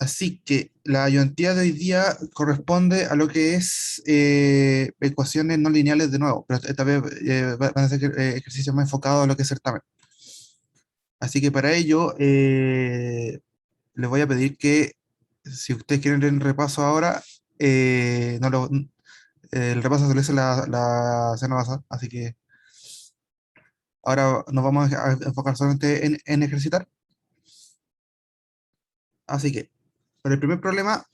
Así que la ayudantía de hoy día corresponde a lo que es ecuaciones no lineales de nuevo, pero esta vez van a ser ejercicios más enfocados a lo que es certamen. Así que para ello les voy a pedir que si ustedes quieren el repaso ahora, no lo, el repaso se lo hice la semana pasada, así que ahora nos vamos a enfocar solamente en ejercitar. Así que, para el primer problema,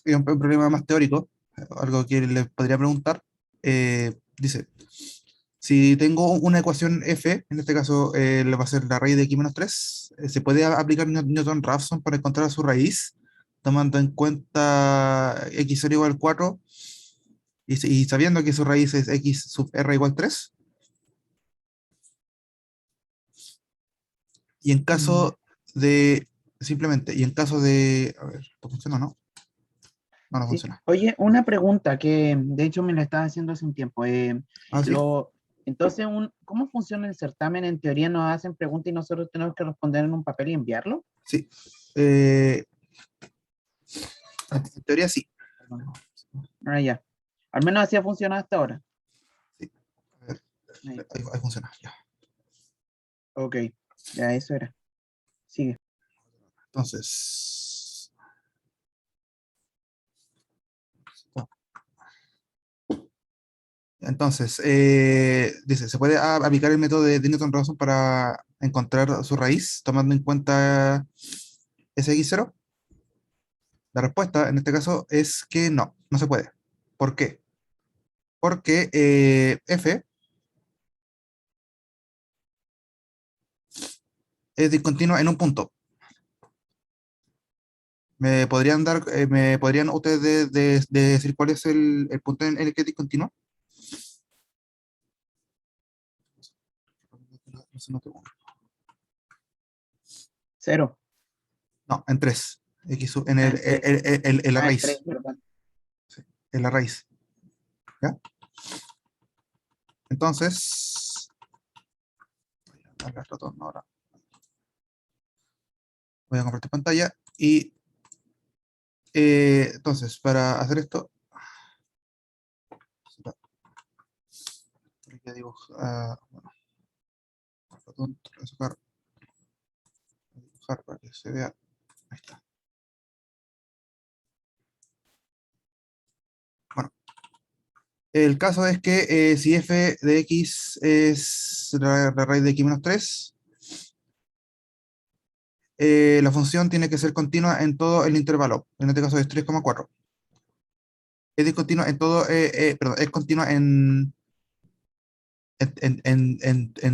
es un problema más teórico, algo que les podría preguntar, dice, si tengo una ecuación f, en este caso le va a ser la raíz de x menos 3, ¿se puede aplicar Newton-Raphson para encontrar su raíz, tomando en cuenta x0 igual 4 y sabiendo que su raíz es x sub r igual 3? Y en Mm, caso de, simplemente, y en caso de, a ver, ¿esto funciona o no? No, no sí. funciona. Oye, una pregunta que de hecho me la estaba haciendo hace un tiempo. Ah, sí. Entonces, ¿cómo funciona el certamen? En teoría nos hacen preguntas y nosotros tenemos que responder en un papel y enviarlo. Sí. Eh, en teoría sí. Perdón. Ah, ya. Al menos así ha funcionado hasta ahora. Sí. A ver, Ahí. ahí funciona. Ya. Ok, ya eso era. Sigue. Entonces, dice, ¿se puede aplicar el método de Newton-Raphson para encontrar su raíz, tomando en cuenta Sx0? La respuesta en este caso es que no, no se puede. ¿Por qué? Porque f es discontinua en un punto. ¿Me podrían ustedes de decir cuál es el punto en el que es discontinua? Cero. No, en 3. En Ah, en tres. en la Ah, en tres, raíz. ¿verdad? Sí, en la raíz. ¿Ya? Entonces, voy a darle ratón ahora. Voy a compartir pantalla y entonces, para hacer esto, ya digo, bueno, ratón, voy a dibujar para que se vea. Ahí está. Bueno, el caso es que si f de x es la raíz de x menos 3, la función tiene que ser continua en todo el intervalo. En este caso es 3,4. Es discontinua en todo, perdón, es continua en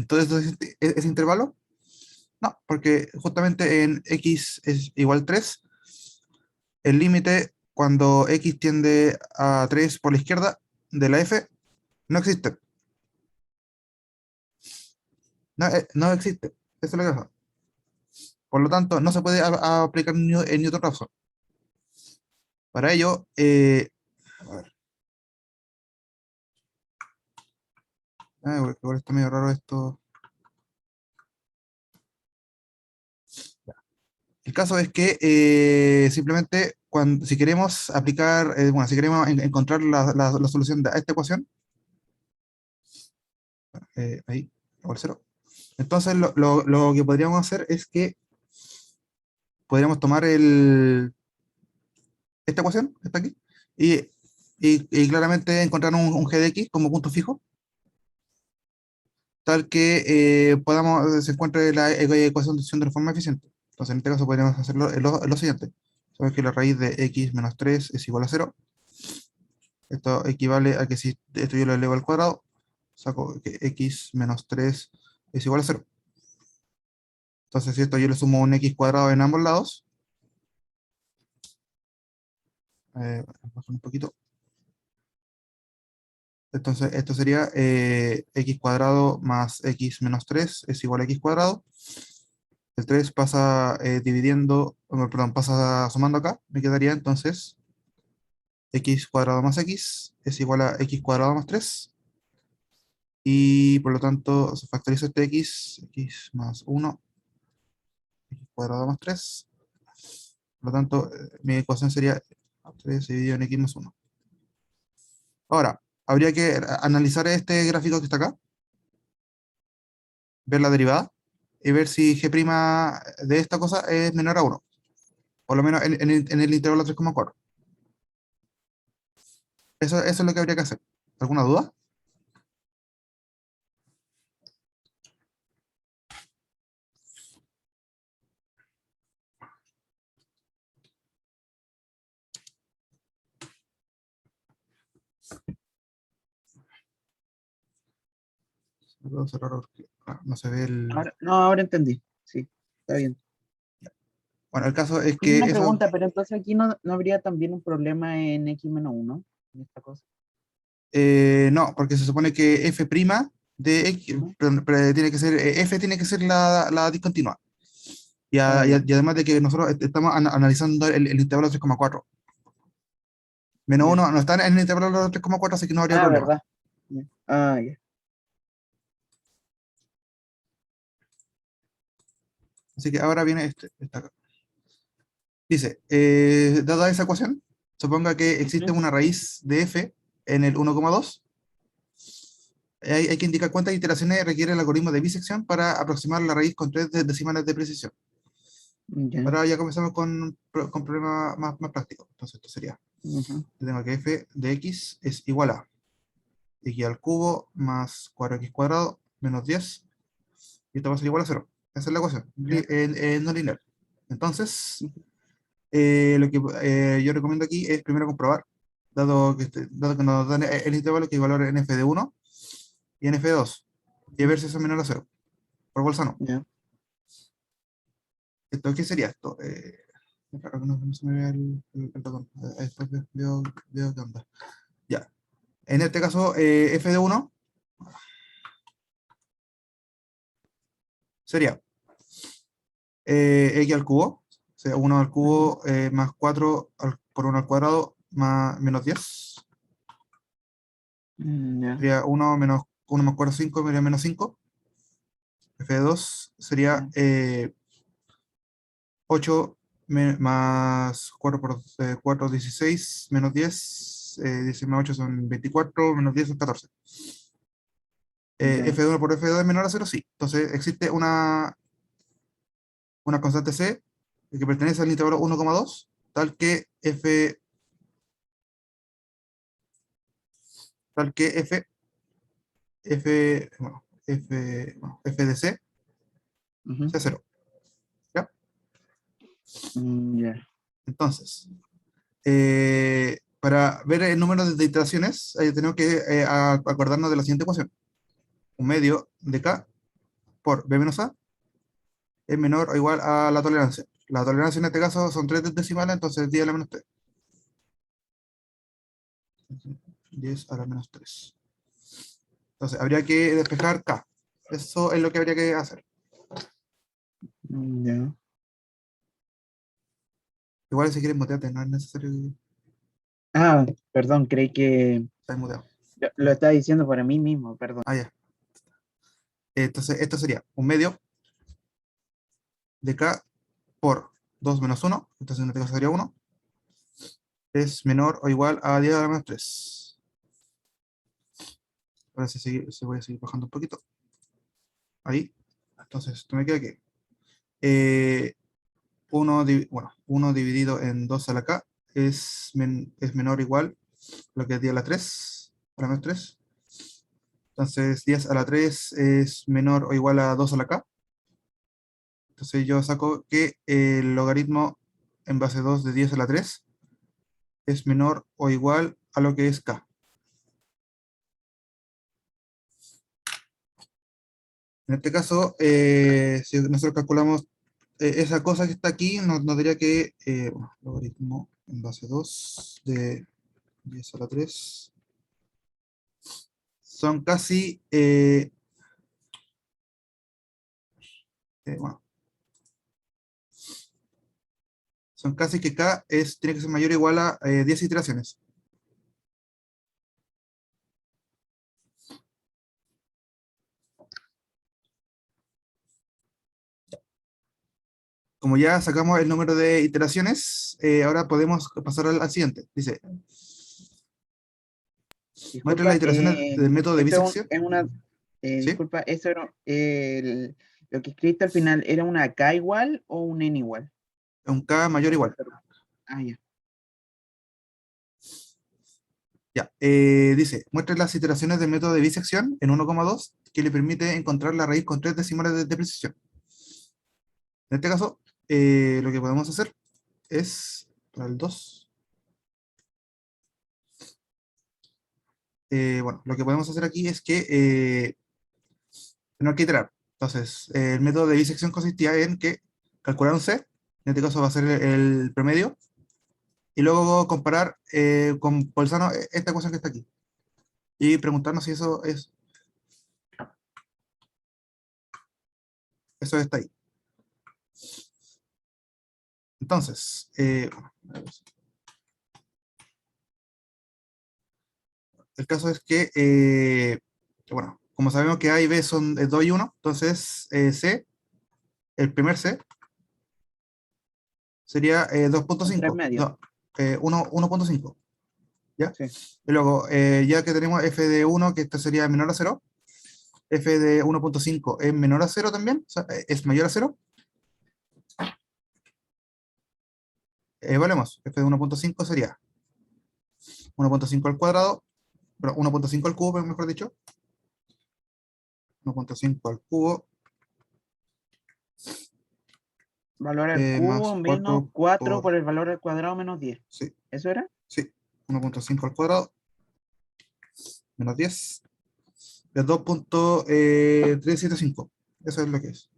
todo ese intervalo. No, porque justamente en x es igual 3, el límite cuando x tiende a 3 por la izquierda de la f no existe. No, no existe. Eso es lo que pasa. Por lo tanto, no se puede aplicar en Newton-Raphson. Para ello, a ver, igual está medio raro esto. El caso es que simplemente si queremos aplicar, bueno, si queremos encontrar la solución de esta ecuación, ahí, igual cero. Entonces lo que podríamos hacer es que podríamos tomar esta ecuación, esta aquí, y, y claramente encontrar un g de x como punto fijo, tal que se encuentre la ecuación de forma eficiente. Entonces en este caso podríamos hacerlo lo siguiente. Sabes que la raíz de x menos 3 es igual a cero. Esto equivale a que si esto yo lo elevo al cuadrado, saco que x menos 3 es igual a cero. Entonces si esto yo le sumo un x cuadrado en ambos lados, bajar un poquito. Entonces esto sería x cuadrado más x menos 3 es igual a x cuadrado. El 3 pasa perdón, pasa sumando acá, me quedaría entonces x cuadrado más x es igual a x cuadrado más 3. Y por lo tanto se factoriza este x más 1, x cuadrado más 3 Por lo tanto, mi ecuación sería 3 dividido en x más 1. Ahora, habría que analizar este gráfico que está acá, ver la derivada y ver si g' de esta cosa es menor a 1. Por lo menos en el intervalo 3,4. Eso es lo que habría que hacer. ¿Alguna duda? Lo puedo cerrar porque no se ve el... Ahora, no, ahora entendí. Sí, está bien. Bueno, el caso es Oye, que una eso... pregunta, pero entonces aquí no habría también un problema en x-1 en esta cosa. no, porque se supone que f' de x, Ujú. pero tiene que ser, f tiene que ser la discontinua. Ah, ya. Y además de que nosotros estamos analizando el intervalo 3,4. Menos Ya. 1 no está en el intervalo 3,4, así que no habría Ah, problema. ¿verdad? Ya. Ah, ya. Así que ahora viene esta acá. Dice, dada esa ecuación, suponga que existe Ujú. una raíz de f en el 1,2. Hay que indicar cuántas iteraciones requiere el algoritmo de bisección para aproximar la raíz con 3 decimales de precisión. Ya. Ahora ya comenzamos con problemas más prácticos. Entonces esto sería, Ujú. yo tengo que f de x es igual a x al cubo más 4x cuadrado menos 10, y esto va a ser igual a 0. Esa es la ecuación, Ya. no lineal. Entonces, Ujú. lo que yo recomiendo aquí es primero comprobar, dado que nos dan el intervalo que hay valor en f de 1 y en f de 2, y ver si eso es menor a 0, por bolsa. Ya. ¿Esto qué sería esto? Claro que no se me vea el ratón. Después veo qué onda. Ya. En este caso, f de 1 sería x al cubo, o sea, 1 al Ujú. cubo más 4 por 1 al cuadrado más menos 10. Ya. Sería 1 menos 1 más 4, 5, menos 5. F de 2 sería Ya. 8 más 4 por 4, 16, menos 10. 16 más 8 son 24, menos 10 son 14. Ya. F1 por F2 es menor a 0, sí. Entonces existe una constante C que pertenece al intervalo 1,2, tal que F de C Ujú. sea 0. ¿Ya? Ya. Entonces, para ver el número de iteraciones, tenemos que acordarnos de la siguiente ecuación. Un medio de K por B menos A es menor o igual a la tolerancia. La tolerancia en este caso son 3 decimales, entonces 10 a la menos 3. 10 a la menos 3. Entonces, habría que despejar K. Eso es lo que habría que hacer. Ya. Igual si quieres mutearte, no es necesario que Ah, perdón, creí que estés muteado. lo estaba diciendo para mí mismo, perdón. Ah, ya. Entonces, esto sería un medio de K por 2 menos 1. Entonces, en este caso sería 1. Es menor o igual a 10 a la menos 3. Ahora se voy a seguir bajando un poquito. Ahí. Entonces, esto me queda que 1 dividido en 2 a la K es menor o igual a lo que es 10 a la 3, a la menos 3. Entonces 10 a la 3 es menor o igual a 2 a la K. Entonces yo saco que el logaritmo en base 2 de 10 a la 3 es menor o igual a lo que es K. En este caso, si nosotros calculamos esa cosa que está aquí, nos diría que logaritmo en base 2 de 10 a la 3 son casi, bueno, son casi que K tiene que ser mayor o igual a 10 iteraciones. como ya sacamos el número de iteraciones, ahora podemos pasar al siguiente. Dice, muestre las Disculpa, iteraciones del método de eso bisección. es una, ¿Sí? disculpa, eso era, lo que escribiste al final, ¿era una K igual o un N igual? Un K mayor o Disculpa, igual. ah, ya. Ya. Dice, muestre las iteraciones del método de bisección en 1,2 que le permite encontrar la raíz con 3 decimales de precisión. En este caso, lo que podemos hacer es, para el 2, bueno, lo que podemos hacer aquí es que tenemos que iterar. Entonces, el método de bisección consistía en que calcular un C, en este caso va a ser el promedio, y luego comparar con Bolzano esta ecuación que está aquí. Y preguntarnos si eso está ahí. Entonces, el caso es que, bueno, como sabemos que A y B son 2 y 1, entonces C, el primer C, sería Son tres 2,5, medios, no, 1,5, ¿ya? sí. Y luego, ya que tenemos f de 1, que esto sería menor a 0, f de 1,5 es menor a 0 también, o sea, es mayor a 0, evaluemos, f de 1,5 sería 1,5 al cuadrado, pero 1,5 al cubo, mejor dicho, 1,5 al cubo, Valor al cubo más menos 4 4 por, por el valor al cuadrado menos 10. sí, ¿Eso era? sí, 1,5 al cuadrado, menos 10, es 2,375, eso es lo que es,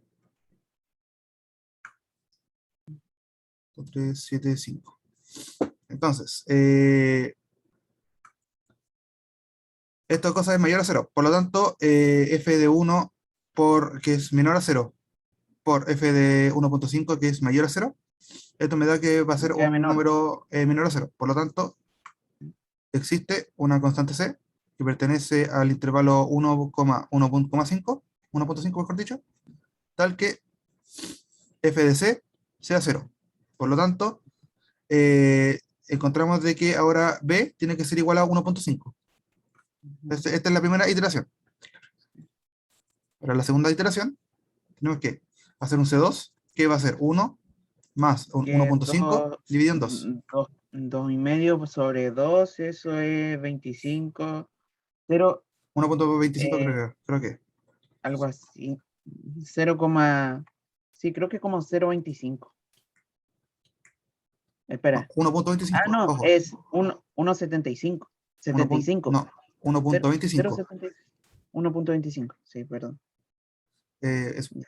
375. Entonces, esta cosa es mayor a 0, por lo tanto, f de 1 que es menor a 0, por f de 1,5 que es mayor a 0, esto me da que va a ser Sea un menor. número menor a 0. Por lo tanto, existe una constante C que pertenece al intervalo 1,1,5, 1,5 mejor dicho, tal que f de C sea 0. Por lo tanto, encontramos de que ahora B tiene que ser igual a 1,5. Esta es la primera iteración. Para la segunda iteración, tenemos que hacer un C2, que va a ser 1 más un Que 1,5 dividido en 2. 2 y medio sobre 2, eso es 25, 0, 1,25 creo que. algo así. 0, sí, creo que como 0,25. No, Espera. Ah, 1,25, no, ojo. es 1,75. 75. No, 1,25. 0,75. 1,25. Sí, perdón. Eso. Ya,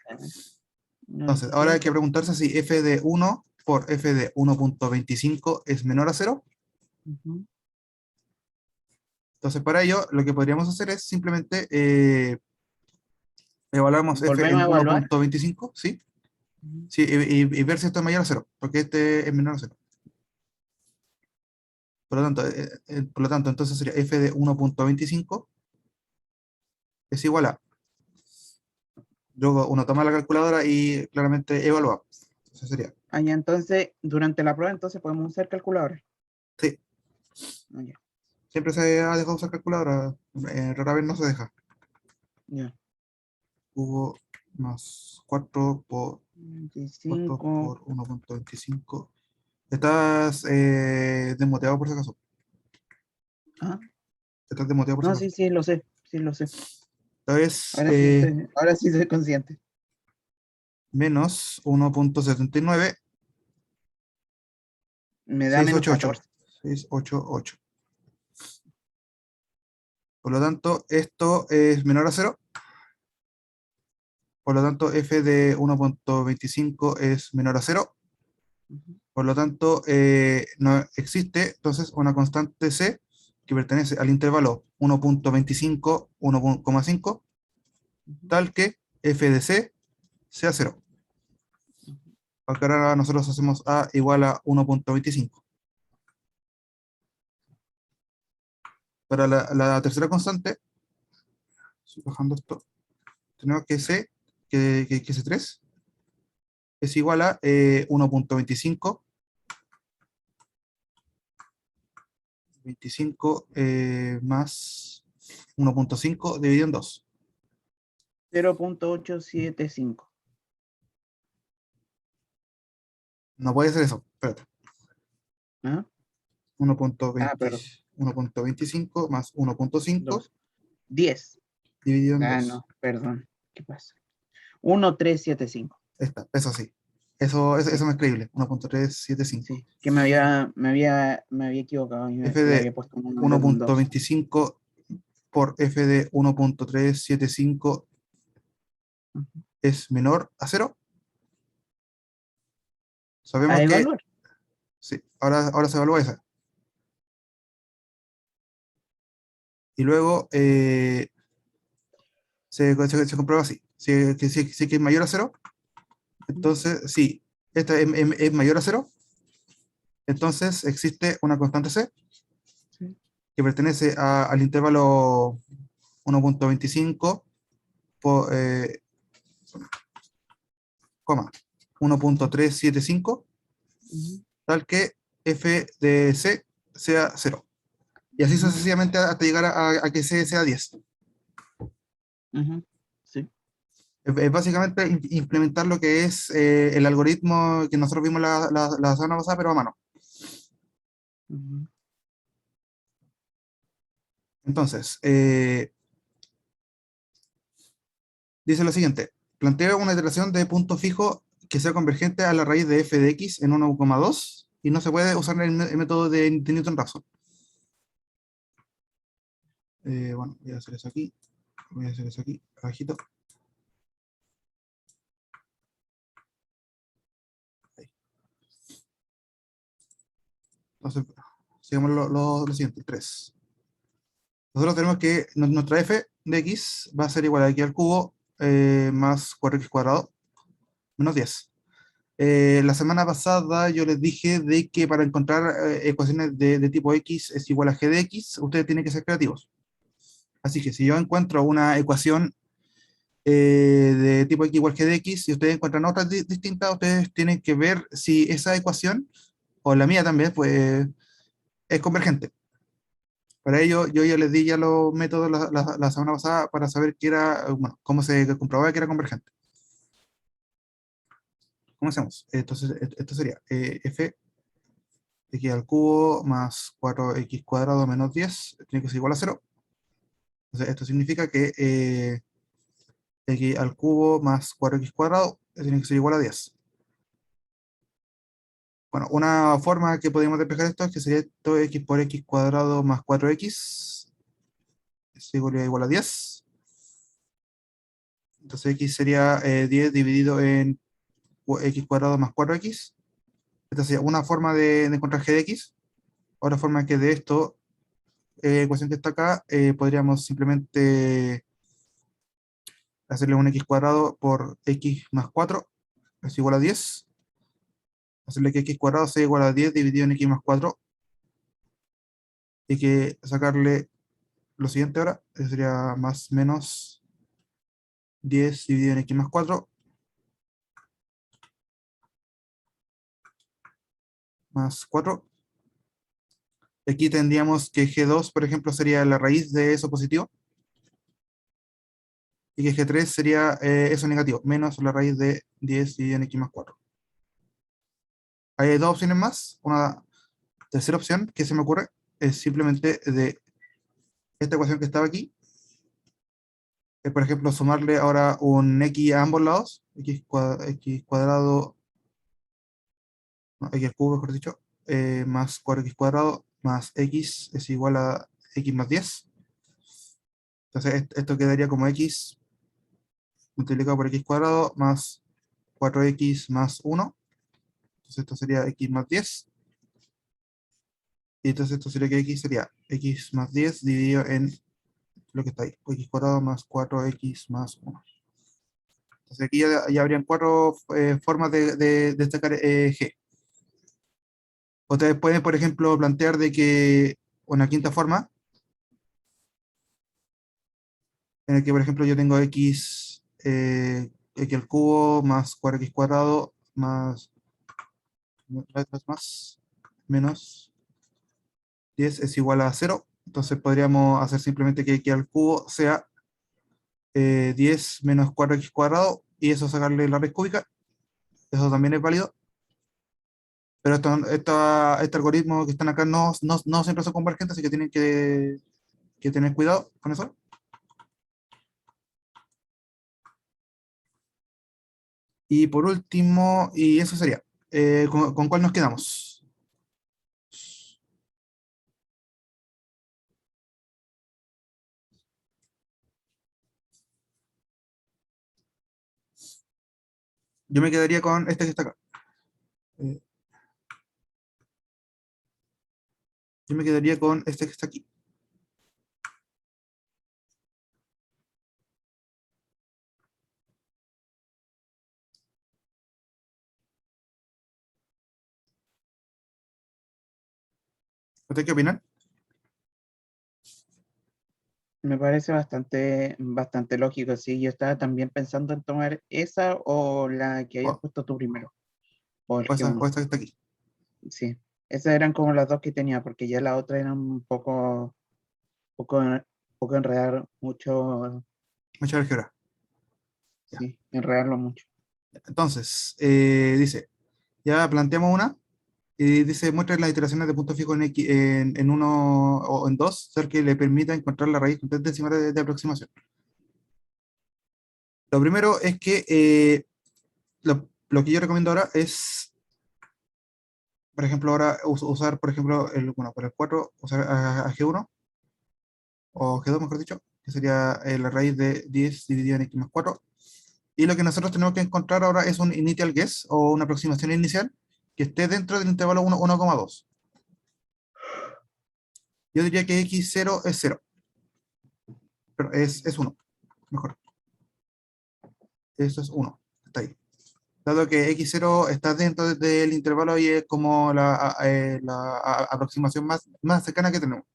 Entonces, ahora hay que 1,25. preguntarse si f de 1 por f de 1,25 es menor a 0. Ujú. Entonces, para ello, lo que podríamos hacer es simplemente evaluamos f Volvemos en a evaluar. 1,25, ¿sí? Ujú. Sí, y ver si esto es mayor a 0, porque este es menor a 0. Por lo tanto, entonces sería f de 1,25 es igual a. Luego uno toma la calculadora y claramente evalúa. Eso sería. Ah, ya, entonces, durante la prueba, entonces podemos usar calculadora. Sí, Ah, ya, siempre se ha dejado usar calculadora, rara vez no se deja. ya. Cubo más 4 25. por 1,25. Estás desmuteado por si acaso. Ah, Estás desmuteado por si no, acaso. sí, sí, lo sé. Sí, lo sé. Entonces, Ahora sí soy consciente. menos 1,79, Me da menos 688. 14. 688. Por lo tanto, esto es menor a 0. Por lo tanto, f de 1,25 es menor a 0. Ujú, Por lo tanto, no existe entonces una constante C que pertenece al intervalo 1,25, 1,5, ujú, tal que f de C sea 0. ujú. Acá ahora nosotros hacemos A igual a 1,25. Para la tercera constante, estoy bajando esto, tenemos que C, que C3, es igual a 1.25, 25 más 1.5 dividido en 2. 0.875. No puede ser eso, espérate. ¿Ah? 1.20 Perdón. 1.25 más 1.5 2. 10. dividido en 2. No, perdón. ¿Qué pasa? 1.375. Está, eso sí. Eso Sí, no es creíble. 1.375. sí. Que me había equivocado y F le de había puesto un número de un 2. 1.25 por F de 1.375 es menor a cero. A Sabemos que evaluar. sí, ahora se evalúa esa. Y luego se comprueba así. Si que es mayor a cero, entonces sí, esta es mayor a cero, entonces existe una constante C Sí. que pertenece al intervalo 1.25 por, coma, 1.375, Ujú, tal que f de c sea cero. Y así ujú, sucesivamente hasta llegar a que c sea 10. ujú. Sí. Es básicamente implementar lo que es el algoritmo que nosotros vimos la semana pasada, pero a mano. Ujú, Entonces, dice lo siguiente, plantea una iteración de punto fijo que sea convergente a la raíz de f de x en 1,2 y no se puede usar el método de Newton-Raphson. Bueno, voy a hacer eso aquí, voy a hacer eso aquí, abajito. Ahí. Entonces, sigamos lo siguiente, 3. Nosotros tenemos que nuestra f de x va a ser igual a x al cubo más 4x cuadrado menos 10. La semana pasada yo les dije de que para encontrar ecuaciones de tipo x es igual a g de x, ustedes tienen que ser creativos. Así que si yo encuentro una ecuación de tipo x igual a g de x y ustedes encuentran otras distintas, ustedes tienen que ver si esa ecuación, o la mía también, pues es convergente. Para ello, yo ya les di ya los métodos la semana pasada para saber qué era, bueno, cómo se comprobaba que era convergente. ¿Cómo hacemos? Entonces, esto sería f x al cubo más 4x cuadrado menos 10 tiene que ser igual a cero. Entonces, esto significa que x al cubo más 4x cuadrado tiene que ser igual a 10. Bueno, una forma que podríamos despejar esto es que sería esto x por x cuadrado más 4x es igual a 10. Entonces x sería 10 dividido en x cuadrado más 4x. Esta sería una forma de encontrar g de x. Otra forma que de esto, ecuación que está acá, podríamos simplemente hacerle un x cuadrado por x más 4 es igual a 10. Hacerle que x cuadrado sea igual a 10 dividido en x más 4 y que sacarle lo siguiente ahora, sería más menos 10 dividido en x más 4 más 4. Aquí tendríamos que g2, por ejemplo, sería la raíz de eso positivo y que g3 sería eso negativo, menos la raíz de 10 dividido en x más 4. Hay dos opciones más. Una tercera opción que se me ocurre es simplemente de esta ecuación que estaba aquí, es por ejemplo sumarle ahora un x a ambos lados, x cuadrado, no, x al cubo, mejor dicho, más 4x cuadrado más x es igual a x más 10. Entonces esto quedaría como x multiplicado por x cuadrado más 4x más 1. Entonces esto sería x más 10. Y entonces esto sería que x sería x más 10 dividido en lo que está ahí, x cuadrado más 4x más 1. Entonces aquí ya habrían cuatro formas de destacar g. Ustedes pueden, por ejemplo, plantear de que una quinta forma, en el que, por ejemplo, yo tengo x al cubo más 4x cuadrado más, más, menos 10 es igual a 0. Entonces podríamos hacer simplemente que x al cubo sea 10 menos 4x cuadrado y eso sacarle la raíz cúbica. Eso también es válido. Pero este algoritmo que están acá no siempre son convergentes, así que tienen que tener cuidado con eso. Y por último, y eso sería, ¿con cuál nos quedamos? Yo me quedaría con este que está acá. Eh, yo me quedaría con este que está aquí. ¿Ustedes qué opinan? Me parece bastante lógico, sí. Yo estaba también pensando en tomar esa o la que hayas O, puesto tú primero, o el o G1. esta que está aquí. Sí, esas eran como las dos que tenía, porque ya la otra era un poco, poco enredar mucho, Mucha álgebra. Ya. sí, enredarlo mucho. Entonces, dice, ya planteamos una, y dice, muestra las iteraciones de punto fijo en uno o en dos, ser que le permita encontrar la raíz con tres decimales de aproximación. Lo primero es que lo que yo recomiendo ahora es, por ejemplo, ahora usar, por ejemplo, bueno, por el 4 usar a G1, o G2, mejor dicho, que sería la raíz de 10 dividido en x más 4. Y lo que nosotros tenemos que encontrar ahora es un initial guess, o una aproximación inicial, que esté dentro del intervalo 1,2. Yo diría que x0 es 0, pero es 1, mejor. Eso es 1, está ahí. Dado que x0 está dentro del intervalo y es como la aproximación más cercana que tenemos.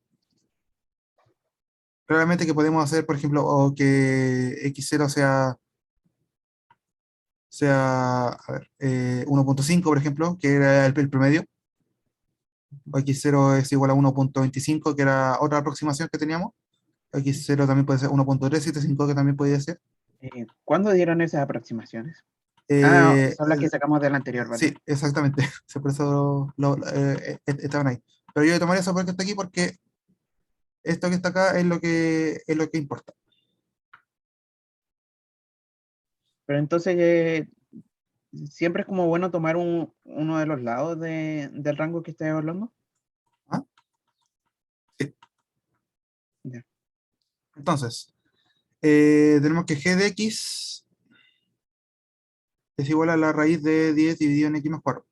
Claramente que podemos hacer, por ejemplo, o que x0 sea a ver, 1,5, por ejemplo, que era el promedio, o x0 es igual a 1,25, que era otra aproximación que teníamos, o x0 también puede ser 1,375, que también podía ser. ¿Cuándo dieron esas aproximaciones? Ah, Eh, son las que sacamos del anterior, sí, ¿verdad? exactamente, sí, por eso estaban ahí. Pero yo tomaría eso porque está aquí, porque esto que está acá es lo que importa. Pero entonces siempre es como bueno tomar uno de los lados del rango que estés hablando. ¿Ah? Sí. Ya. Entonces, tenemos que g de x es igual a la raíz de 10 dividido en x más 4.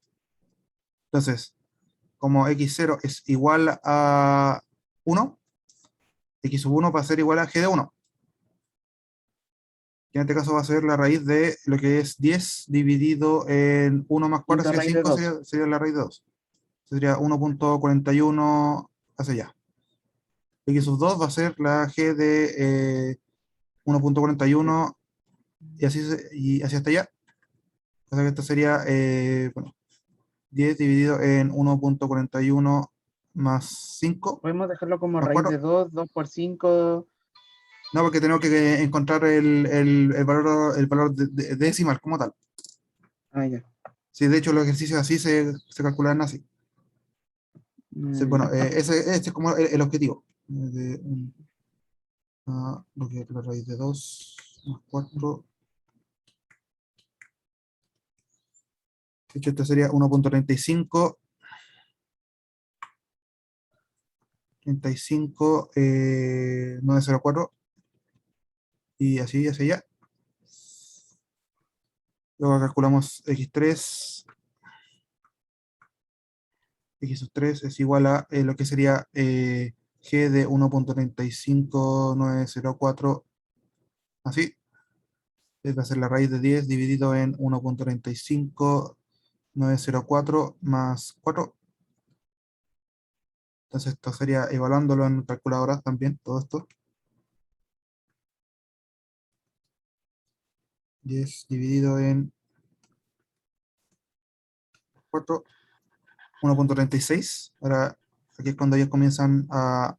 Entonces, como x0 es igual a 1, x sub 1 va a ser igual a g de 1, que en este caso va a ser la raíz de lo que es 10 dividido en 1 más 4 Punto sería raíz de 5, 2. sería la raíz de 2. Sería 1,41 hacia allá. X sub 2 va a ser la g de 1,41 y así hasta allá. O sea que esto sería, bueno, 10 dividido en 1,41 más 5 Podemos dejarlo como más raíz de 4. 2, 2 por 5. No, porque tenemos que encontrar el valor decimal como tal. Ah, ya. Sí, de hecho los ejercicios así se calculan así. Sí, bueno, Ya. ese es como el objetivo. Lo que es la raíz de 2 más 4. De hecho, esto sería 1,35. 35, 904 y así hacia allá. Luego calculamos x3, x sub 3 es igual a lo que sería g de 1,35904, así. Va a ser la raíz de 10 dividido en 1,35904 más 4. Entonces esto sería evaluándolo en calculadoras también, todo esto. 10 dividido en 4, 1.36. Ahora, aquí es cuando ellos comienzan a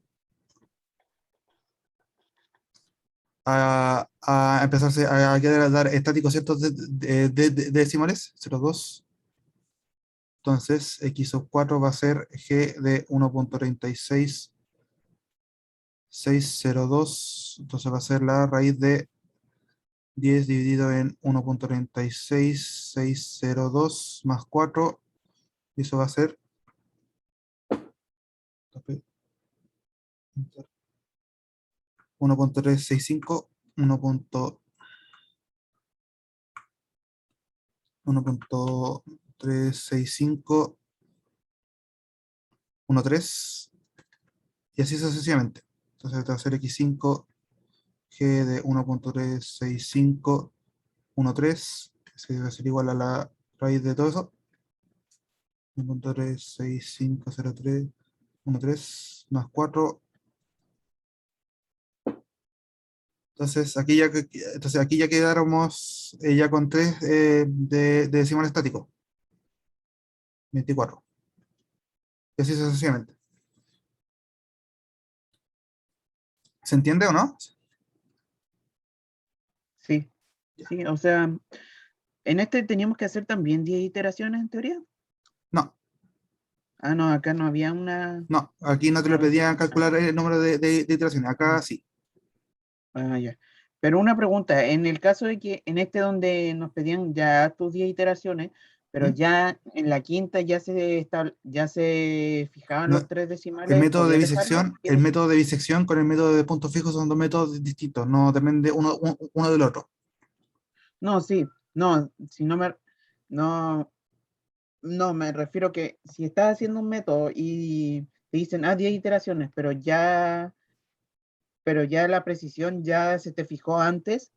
empezarse a quedar dar estáticos ciertos de decimales, 0,2. Entonces, x sub 4 va a ser g de 1.36602. Entonces va a ser la raíz de 10 dividido en 1.36602 más 4. Y eso va a ser 1.365, 1.365, 13, y así sucesivamente. Entonces va a ser x5 g de 1.365, 13, que va a ser igual a la raíz de todo eso. 1.36503, 13 más 4. Entonces aquí ya quedáramos ya con 3 de decimal estático. 24. Y así sucesivamente. ¿Se entiende o no? Sí, sí, o sea, en este teníamos que hacer también 10 iteraciones en teoría. No, Ah, no, acá no había una, no. Aquí no te lo pedían calcular el número de iteraciones. Acá sí. Ah, ya. Pero una pregunta, en el caso de que en este donde nos pedían ya tus 10 iteraciones, pero ¿Mm? ya en la quinta ya se fijaban No, los tres decimales, ¿podía dejarlo? el método de bisección con el método de puntos fijos son dos métodos distintos, no depende uno del otro. No, sí, no, si no me, no, no, me refiero que si estás haciendo un método y te dicen, 10 iteraciones, pero ya la precisión ya se te fijó antes,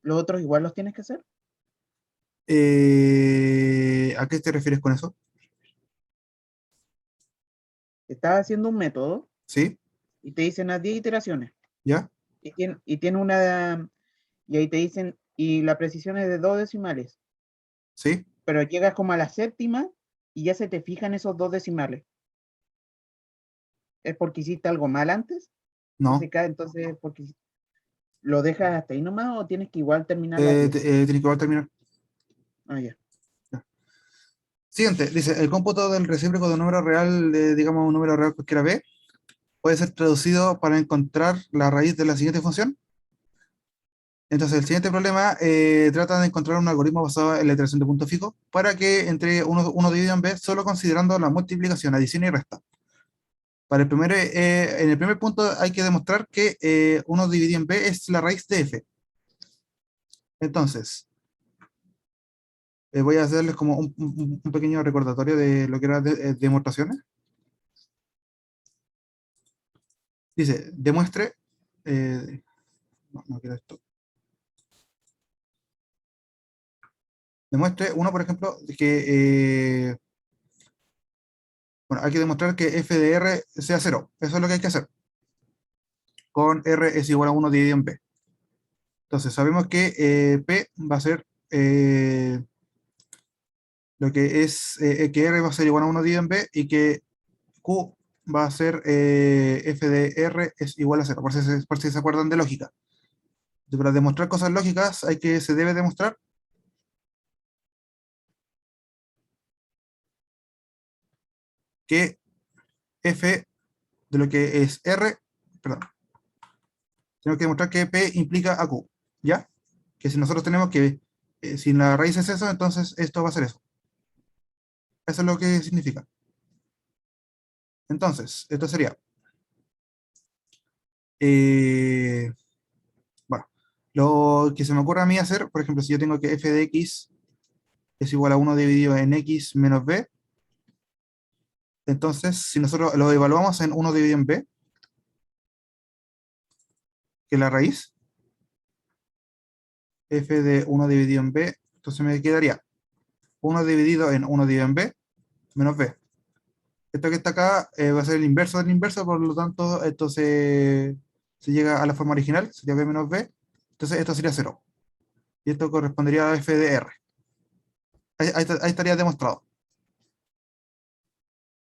los otros igual los tienes que hacer. ¿A qué te refieres con eso? Estás haciendo un método ¿Sí? y te dicen, 10 iteraciones. ¿Ya? Y tiene una, y ahí te dicen, y la precisión es de 2 decimales, ¿Sí? pero llegas como a la séptima y ya se te fijan esos 2 decimales. ¿Es porque hiciste algo mal antes? No. Entonces, porque lo dejas hasta ahí nomás o tienes que igual terminar las 10. Tienes que volver a terminar. Ah, ya. Ya. Siguiente, dice, el cómputo del recíproco de un número real, digamos un número real cualquiera b, puede ser traducido para encontrar la raíz de la siguiente función. Entonces, el siguiente problema trata de encontrar un algoritmo basado en la iteración de punto fijo para que entregue uno dividido en b solo considerando la multiplicación, adición y resta. En el primer punto hay que demostrar que 1 dividido en b es la raíz de f. Entonces, voy a hacerles como un pequeño recordatorio de lo que eran demostraciones. Dice, demuestre, no quiero esto. Demuestre uno, por ejemplo, que bueno, hay que demostrar que f de r sea 0. Eso es lo que hay que hacer. Con r es igual a 1 dividido en p. Entonces, sabemos que p va a ser lo que es que r va a ser igual a 1 dividido en b y que q va a ser f de r es igual a 0, por si se acuerdan de lógica. Entonces, para demostrar cosas lógicas se debe demostrar que f de lo que es r, perdón, tenemos que demostrar que p implica a q, ¿ya? Que si nosotros tenemos que, si la raíz es eso, entonces esto va a ser eso. Eso es lo que significa. Entonces, esto sería, eh, bueno, lo que se me ocurre a mí hacer, por ejemplo, si yo tengo que f de x es igual a 1 dividido en x menos b, entonces si nosotros lo evaluamos en 1 dividido en b, que es la raíz, f de 1 dividido en b, entonces me quedaría 1 dividido en 1 dividido en b menos b. Esto que está acá va a ser el inverso del inverso, por lo tanto esto se llega a la forma original, sería b menos b, entonces esto sería 0. Y esto correspondería a f de r. Ahí estaría demostrado.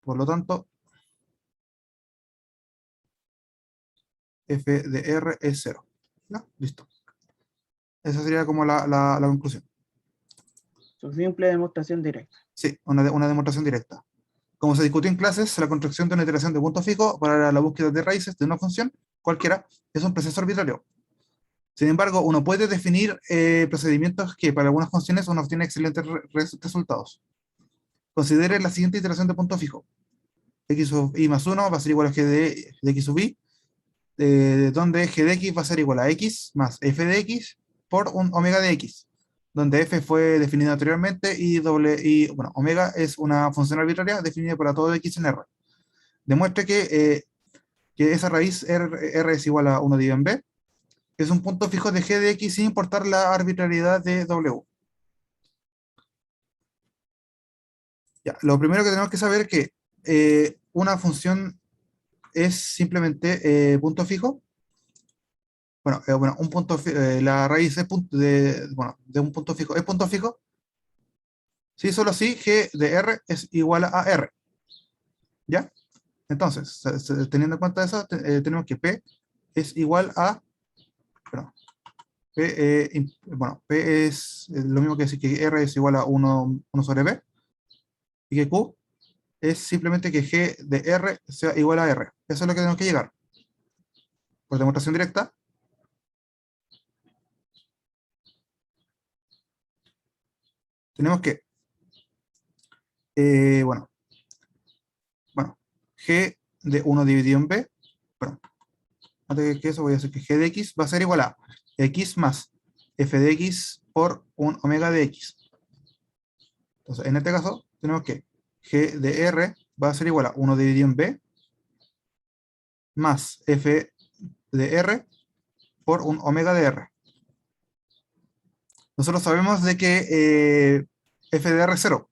Por lo tanto, f de r es 0. ¿Ya? Listo. Esa sería como la conclusión. Su simple demostración directa. Sí, una demostración directa. Como se discutió en clases, la construcción de una iteración de punto fijo para la búsqueda de raíces de una función cualquiera es un proceso arbitrario. Sin embargo, uno puede definir procedimientos que para algunas funciones uno obtiene excelentes resultados. Considere la siguiente iteración de punto fijo. X sub i más 1 va a ser igual a g de x sub i, donde g de x va a ser igual a x más f de x por un omega de x, donde f fue definido anteriormente y bueno, omega es una función arbitraria definida para todo x en R. Demuestre que esa raíz R es igual a 1 dividido en B, es un punto fijo de g de x sin importar la arbitrariedad de W. Ya, lo primero que tenemos que saber es que una función es simplemente punto fijo. Bueno, la raíz bueno, de un punto fijo es punto fijo. Sí, solo si g de R es igual a R. ¿Ya? Entonces, teniendo en cuenta eso, tenemos que P es igual a, perdón, bueno, P es lo mismo que decir que R es igual a 1 sobre B, y que Q es simplemente que G de R sea igual a R. Eso es lo que tenemos que llegar. Por demostración directa, tenemos que, bueno, G de 1 dividido en B, perdón, antes que eso voy a decir que G de X va a ser igual a X más F de X por un omega de X. Entonces, en este caso, tenemos que G de R va a ser igual a 1 dividido en B más F de R por un omega de R. Nosotros sabemos de que F de R es 0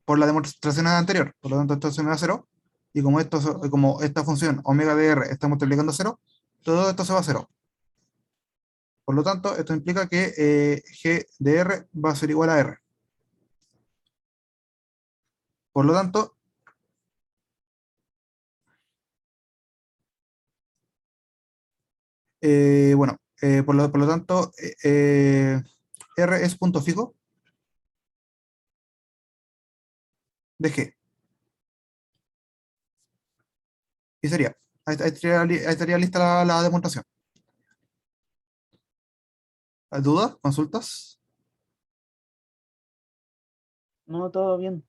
por la demostración anterior, por lo tanto esto se me da 0, y como esta función omega de R está multiplicando 0, todo esto se va a 0. Por lo tanto, esto implica que G de R va a ser igual a R. Por lo tanto, bueno, por lo tanto, R es punto fijo de G. Y sería, ahí estaría lista la demostración. ¿Dudas? ¿Consultas? No, todo bien.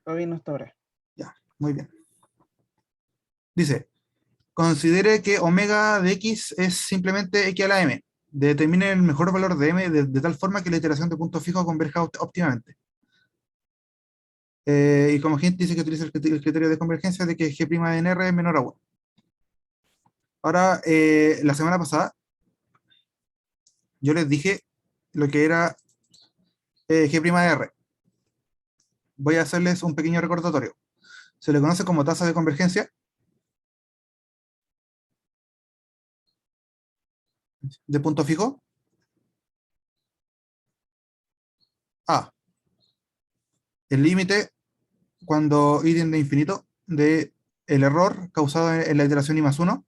Todo bien hasta ahora. Ya, muy bien. Dice, considere que omega de x es simplemente x a la m. Determine el mejor valor de m de tal forma que la iteración de punto fijo converja óptimamente. Y como gente dice que utiliza el criterio de convergencia de que g' en R es menor a 1. Ahora, la semana pasada, yo les dije lo que era G'(R). Voy a hacerles un pequeño recordatorio. Se le conoce como tasa de convergencia de punto fijo a el límite cuando i tiende a infinito de el error causado en la iteración i más 1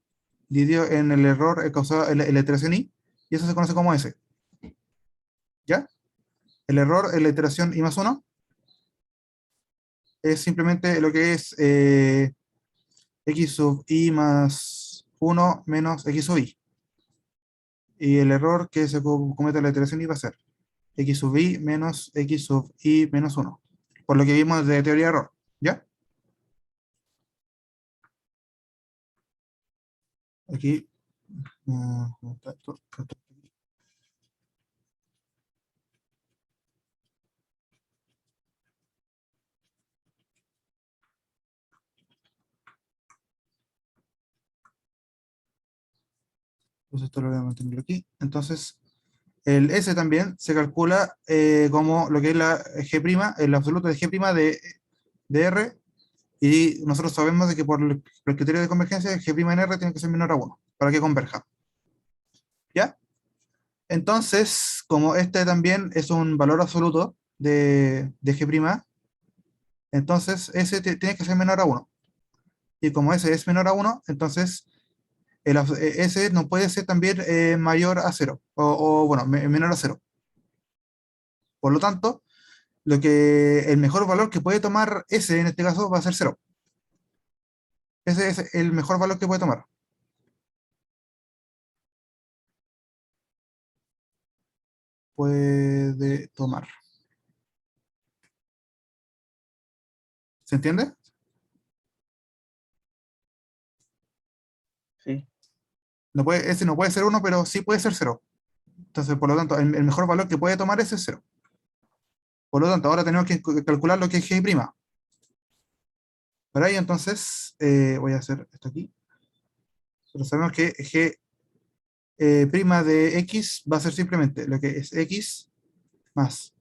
dividido en el error causado en la iteración i, y eso se conoce como S. ¿Ya? El error en la iteración i más 1 es simplemente lo que es x sub i más 1 menos x sub i. Y el error que se comete en la iteración i va a ser x sub i menos x sub i menos 1. Por lo que vimos de teoría de error. ¿Ya? Aquí. Entonces esto lo voy a mantener aquí. Entonces, el S también se calcula como lo que es la G', el absoluto de G' de R, y nosotros sabemos de que por el criterio de convergencia, G' en R tiene que ser menor a 1 para que converja. ¿Ya? Entonces, como este también es un valor absoluto de G', Entonces, tiene que ser menor a 1. Y como S es menor a 1, entonces S no puede ser también mayor a 0. Bueno, menor a 0. Por lo tanto, el mejor valor que puede tomar S en este caso va a ser 0. Ese es el mejor valor que puede tomar. Puede tomar. ¿Se entiende? Sí, Ese no puede ser 1, pero sí puede ser 0. Entonces, por lo tanto, el mejor valor que puede tomar ese es 0. Por lo tanto, ahora tenemos que calcular lo que es G'. Para ahí, entonces, voy a hacer esto aquí. Pero sabemos que G' de X va a ser simplemente lo que es X más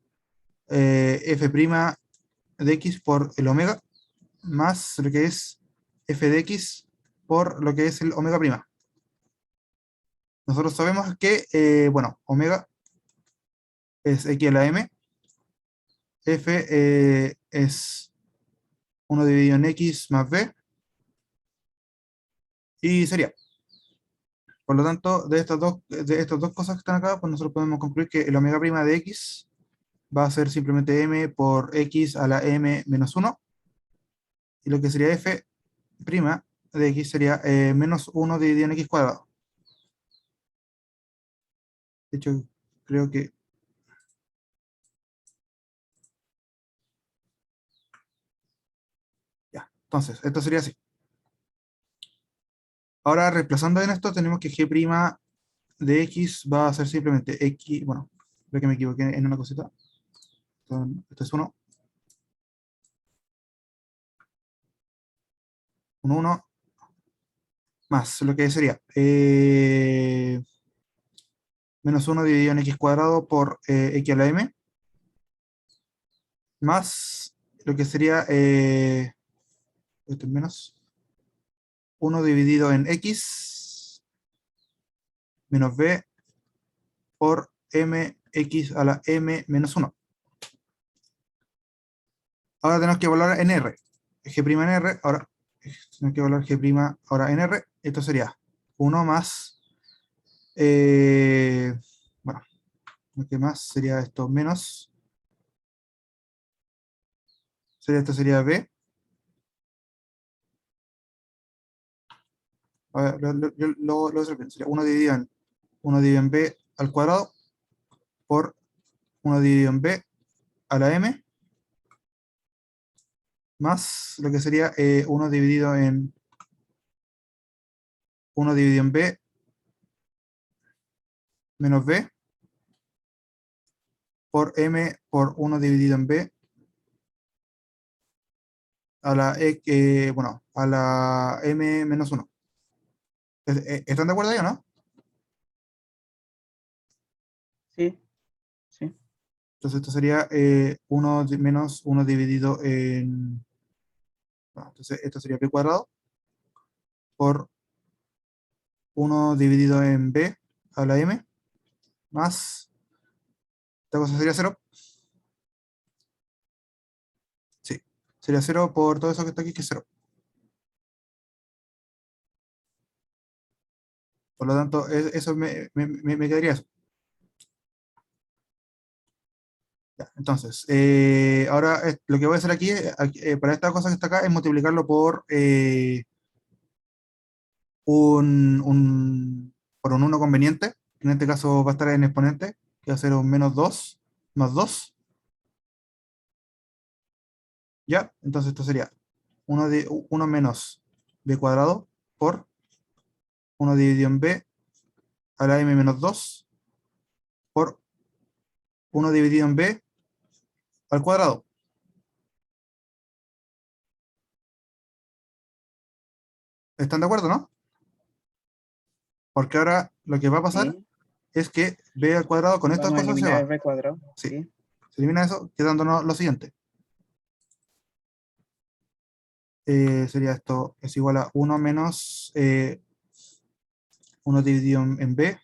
F' de X por el omega, más lo que es F de X por lo que es el omega prima. Nosotros sabemos que, bueno, omega es X a la M, F es 1 dividido en X más B, y sería. Por lo tanto, de estas dos cosas que están acá, pues nosotros podemos concluir que el omega prima de X va a ser simplemente M por X a la M menos 1, y lo que sería F prima de X sería menos 1 dividido en X cuadrado. De hecho, creo que ya. Entonces, esto sería así. Ahora, reemplazando en esto, tenemos que G' de X va a ser simplemente X, bueno, creo que me equivoqué en una cosita. Esto es 1, 1, 1, más lo que sería menos 1 dividido en X cuadrado por X a la M, más lo que sería esto es menos 1 dividido en X menos B por mx a la m menos 1. Ahora tenemos que evaluar en R. G' en R, ahora tenemos que evaluar G' ahora en R. Esto sería 1 más, bueno, lo que más sería esto menos, esto sería B. A ver, lo sería 1 dividido en B al cuadrado por 1 dividido en B a la M, más lo que sería 1 dividido en B menos B por M por 1 dividido en B a la, bueno, a la M menos 1. ¿Están de acuerdo ahí o no? sí, sí. Entonces esto sería 1 menos 1 dividido en... bueno, entonces esto sería B cuadrado por 1 dividido en B a la M, más, esta cosa sería 0. Sí, sería 0 por todo eso que está aquí, que es 0. Por lo tanto, eso me quedaría eso. Ya, entonces, ahora lo que voy a hacer aquí, para esta cosa que está acá, es multiplicarlo por por un 1 conveniente, que en este caso va a estar en exponente, que va a ser un menos 2 más 2. ¿Ya? Entonces esto sería 1 menos b cuadrado por 1 dividido en b a la m menos 2 por 1 dividido en b al cuadrado. ¿Están de acuerdo, no? Porque ahora lo que va a pasar Sí, es que b al cuadrado con estas vamos a cosas se eliminar el va. b cuadrado. Sí, Sí, se elimina eso, quedándonos lo siguiente. Sería esto, es igual a 1 menos 1 dividido en b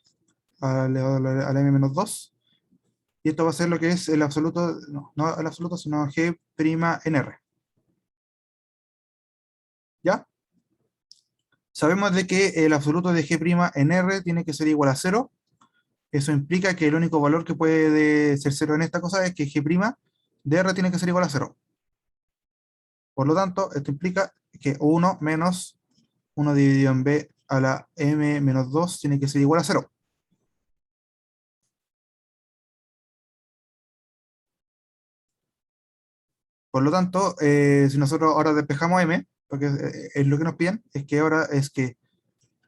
a la m menos 2. Y esto va a ser lo que es el absoluto, no el absoluto, sino G' en R. ¿Ya? Sabemos de que el absoluto de G' en R tiene que ser igual a 0. Eso implica que el único valor que puede ser 0 en esta cosa es que G' de R tiene que ser igual a 0. Por lo tanto, esto implica que 1 menos 1 dividido en B a la M menos 2 tiene que ser igual a 0. Por lo tanto, si nosotros ahora despejamos M, porque es lo que nos piden, es que ahora es que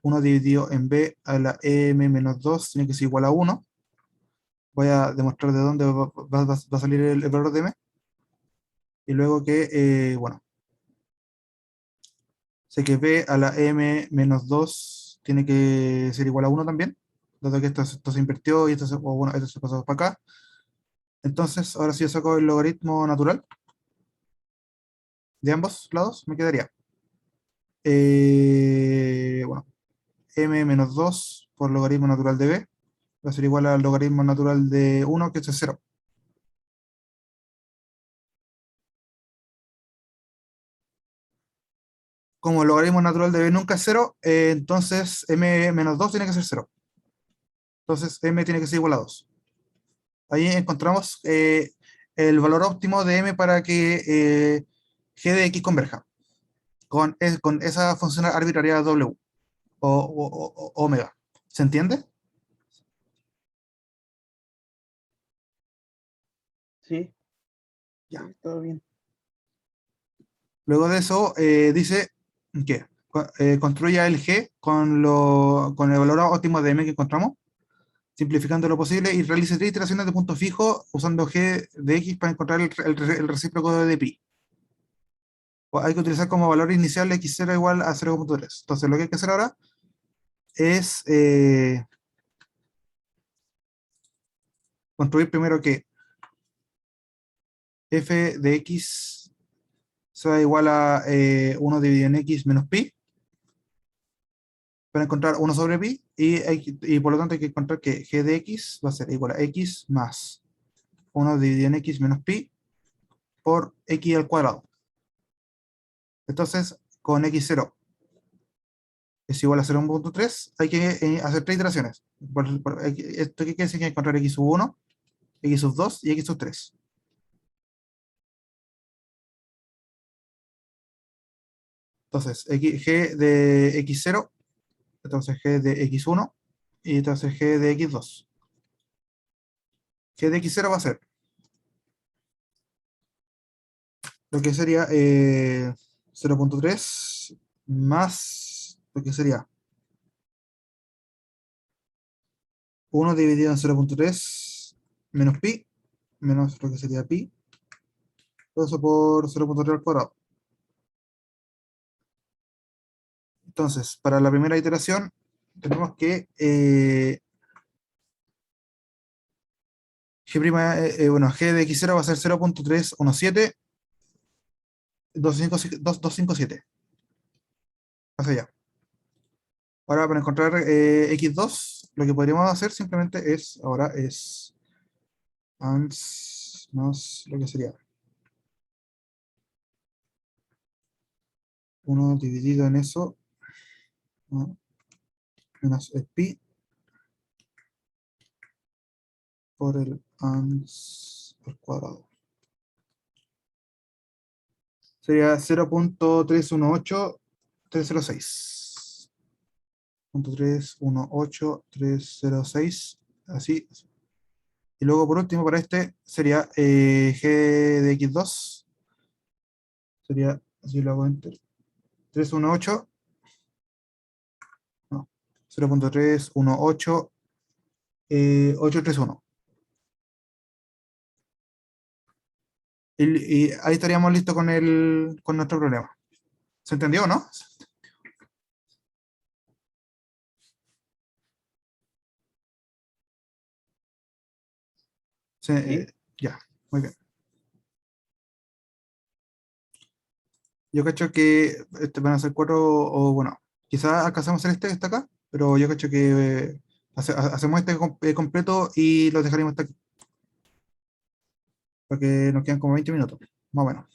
1 dividido en B a la M menos 2 tiene que ser igual a 1. Voy a demostrar de dónde va a salir el valor de M. Y luego que, bueno, sé que B a la M menos 2 tiene que ser igual a 1 también, dado que esto se invirtió y esto se, o bueno, esto se pasó para acá. Entonces, ahora si yo saco el logaritmo natural de ambos lados, me quedaría, bueno, M menos 2 por logaritmo natural de B va a ser igual al logaritmo natural de 1, que es 0. Como el logaritmo natural de B nunca es 0, entonces M menos 2 tiene que ser 0. Entonces M tiene que ser igual a 2. Ahí encontramos el valor óptimo de M para que G de X converja con esa función arbitraria W o omega. ¿Se entiende? Sí, Ya. sí, todo bien. Luego de eso, dice que construya el G con el valor óptimo de M que encontramos, simplificando lo posible, y realice 3 iteraciones de punto fijo usando G de X para encontrar el recíproco de pi. Hay que utilizar como valor inicial x0 igual a 0.3. Entonces, lo que hay que hacer ahora es construir primero que f de x sea igual a 1 dividido en x menos pi, para encontrar 1 sobre pi, y por lo tanto hay que encontrar que g de x va a ser igual a x más 1 dividido en x menos pi por x al cuadrado. Entonces, con x0 es igual a 0.3, hay que hacer 3 iteraciones. Esto quiere decir que hay que encontrar x sub 1, x sub 2 y x sub 3. Entonces, g de x0, entonces g de x1, y entonces g de x2. G de x0 va a ser lo que sería 0.3 más lo que sería 1 dividido en 0.3 menos pi, menos lo que sería pi, todo eso por 0.3 al cuadrado. Entonces, para la primera iteración, tenemos que bueno, g de x0 va a ser 0.317 hacia allá. Ahora, para encontrar x2, lo que podríamos hacer simplemente es, ahora es ans más lo que sería 1 dividido en eso, ¿no? Menos el pi por el ans al cuadrado. Sería 0.318306. 0.318306, así. Y luego por último para este sería g de x2, sería, así lo hago enter, 318, no, 0.318 831. Y ahí estaríamos listos con nuestro problema. ¿Se entendió o no? Sí, Ya, muy bien. Yo cacho que van a ser 4, o bueno, quizás alcanzamos a hacer este que está acá, pero yo cacho que hacemos este completo y lo dejaremos hasta aquí, porque nos quedan como 20 minutos, más o menos.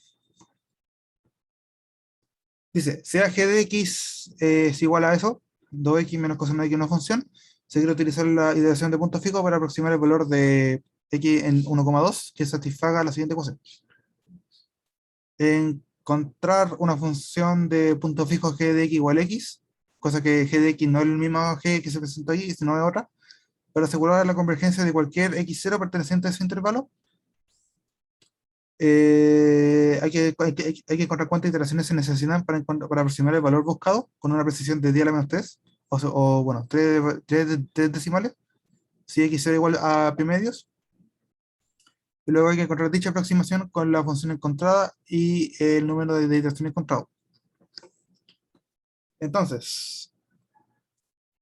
Dice, sea g de x es igual a eso, 2x menos coseno de x una función, se quiere utilizar la iteración de punto fijo para aproximar el valor de x en 1,2 que satisfaga la siguiente ecuación. Encontrar una función de punto fijo g de x igual a x, cosa que g de x no es el mismo g que se presentó ahí, sino es otra, para asegurar la convergencia de cualquier x0 perteneciente a ese intervalo. Hay que encontrar cuántas iteraciones se necesitan para aproximar el valor buscado con una precisión de 10 a la menos 3, bueno, 3 decimales, si x será igual a pi medios. Y luego hay que encontrar dicha aproximación con la función encontrada y el número de iteraciones encontrado. Entonces,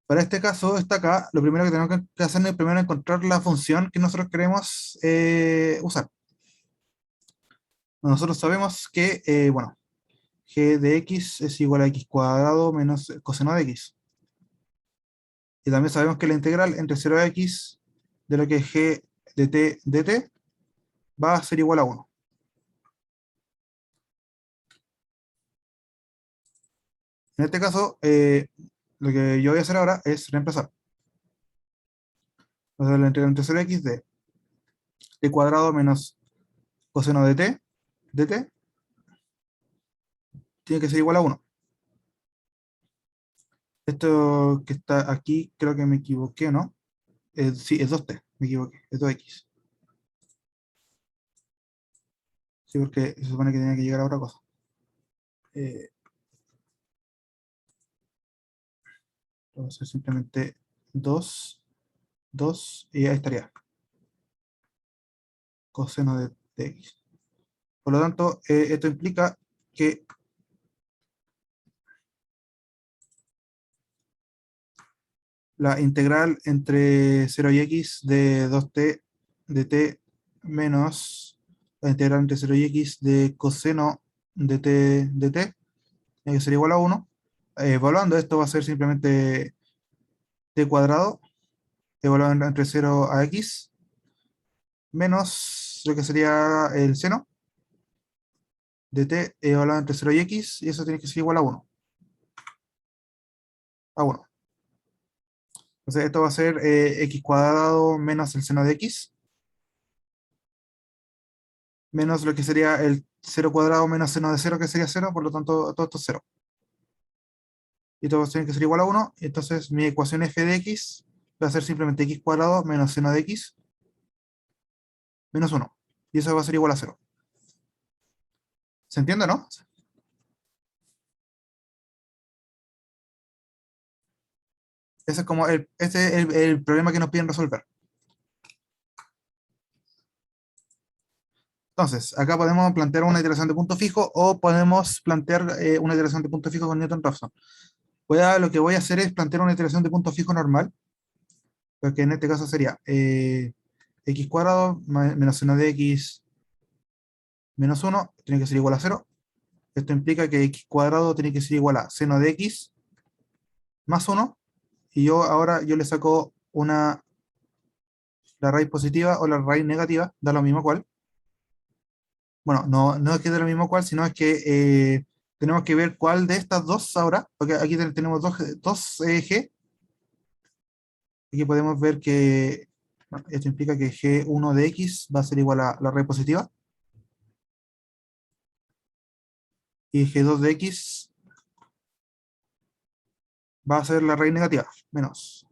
para este caso está acá, lo primero que tenemos que hacer es primero encontrar la función que nosotros queremos usar. Nosotros sabemos que, bueno, g de x es igual a x cuadrado menos coseno de x. Y también sabemos que la integral entre 0 a x de lo que es g de t dt va a ser igual a 1. En este caso, lo que yo voy a hacer ahora es reemplazar. Entonces, la integral entre 0 a x de t cuadrado menos coseno de t dt tiene que ser igual a 1. Esto que está aquí, creo que me equivoqué, ¿no? Sí, es 2t, me equivoqué, es 2x. Sí, porque se supone que tenía que llegar a otra cosa. Va a ser simplemente 2, 2, y ahí estaría, coseno de x. Por lo tanto, esto implica que la integral entre 0 y x de 2t de t menos la integral entre 0 y x de coseno de t de t tiene que ser igual a 1. Evaluando esto va a ser simplemente t cuadrado, evaluando entre 0 a x, menos lo que sería el seno de t evaluado entre 0 y x, y eso tiene que ser igual a 1. A 1. Entonces esto va a ser x cuadrado menos el seno de x, menos lo que sería el 0 cuadrado menos seno de 0, que sería 0, por lo tanto todo esto es 0. Y todo tiene que ser igual a 1, entonces mi ecuación f de x va a ser simplemente x cuadrado menos seno de x menos 1. Y eso va a ser igual a 0. ¿Se entiende, no? Ese es como el problema que nos piden resolver. Entonces, acá podemos plantear una iteración de punto fijo o podemos plantear una iteración de punto fijo con Newton-Raphson. Lo que voy a hacer es plantear una iteración de punto fijo normal, porque en este caso sería x cuadrado menos seno de x menos 1 tiene que ser igual a 0. Esto implica que x cuadrado tiene que ser igual a seno de x más 1. Y yo le saco la raíz positiva o la raíz negativa, da lo mismo cual. Bueno, no es que dé lo mismo cual, sino es que tenemos que ver cuál de estas dos ahora, porque aquí tenemos dos g. Aquí podemos ver que bueno, esto implica que g1 de x va a ser igual a la raíz positiva, y g2 de x va a ser la raíz negativa, menos.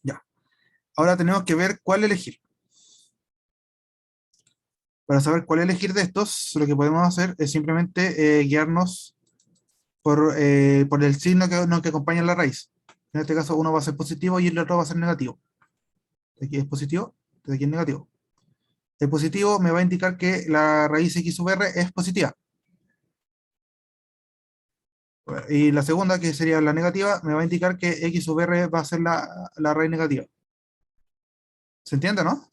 Ya. Ahora tenemos que ver cuál elegir. Para saber cuál elegir de estos, lo que podemos hacer es simplemente guiarnos por el signo que acompaña la raíz. En este caso, uno va a ser positivo y el otro va a ser negativo. De aquí es positivo, de aquí es negativo. El positivo me va a indicar que la raíz x sub r es positiva. Y la segunda, que sería la negativa, me va a indicar que x sub r va a ser la raíz negativa. ¿Se entiende, no?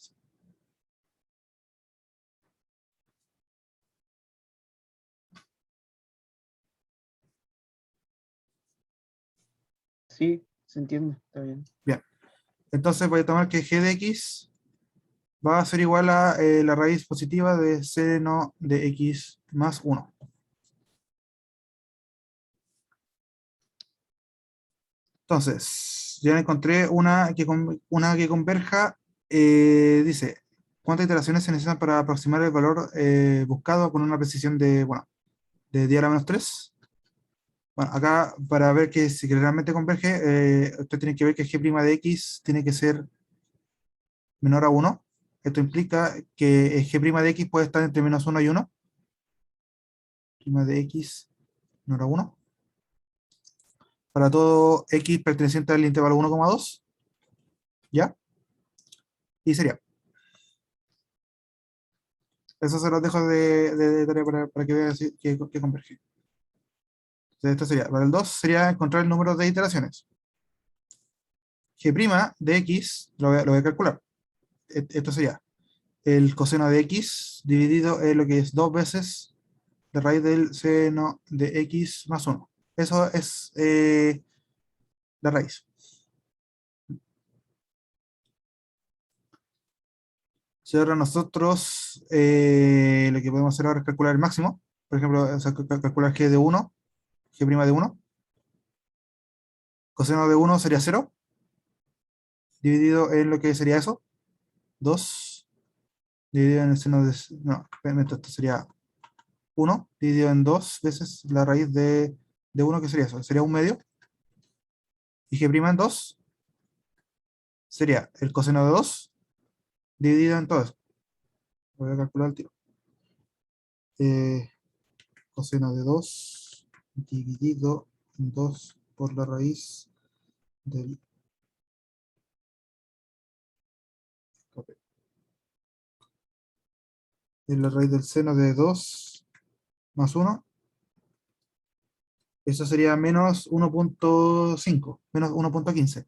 Sí, se entiende, está bien. Bien. Entonces voy a tomar que g de x va a ser igual a la raíz positiva de seno de x más 1. Entonces, ya encontré una que converja. Dice, ¿cuántas iteraciones se necesitan para aproximar el valor buscado con una precisión de, bueno, de 10 a la menos 3? Bueno, acá para ver que si realmente converge, usted tiene que ver que g' de x tiene que ser menor a 1. Esto implica que g' de x puede estar entre menos 1 y 1. Prima de x menor a 1. Para todo x perteneciente al intervalo 1,2. ¿Ya? Y sería. Eso se los dejo de tarea para que vean que converge. Entonces, esto sería, para el 2 sería encontrar el número de iteraciones. G' de x, lo voy a calcular. Esto sería el coseno de x dividido en lo que es 2 veces la raíz del seno de x más 1. Eso es la raíz. Si ahora nosotros lo que podemos hacer ahora es calcular el máximo. Por ejemplo, o sea, calcular g de 1, g' de 1. Coseno de 1 sería 0, dividido en lo que sería eso, 2, dividido en el seno de... No, esto sería 1, dividido en 2 veces la raíz de 1, que sería eso, sería 1/2. Y g' en 2 sería el coseno de 2, dividido en todo eso. Voy a calcular el tiro. Coseno de 2, dividido en 2 por la raíz del... Es la raíz del seno de 2 más 1. Eso sería menos 1,5, menos 1,15.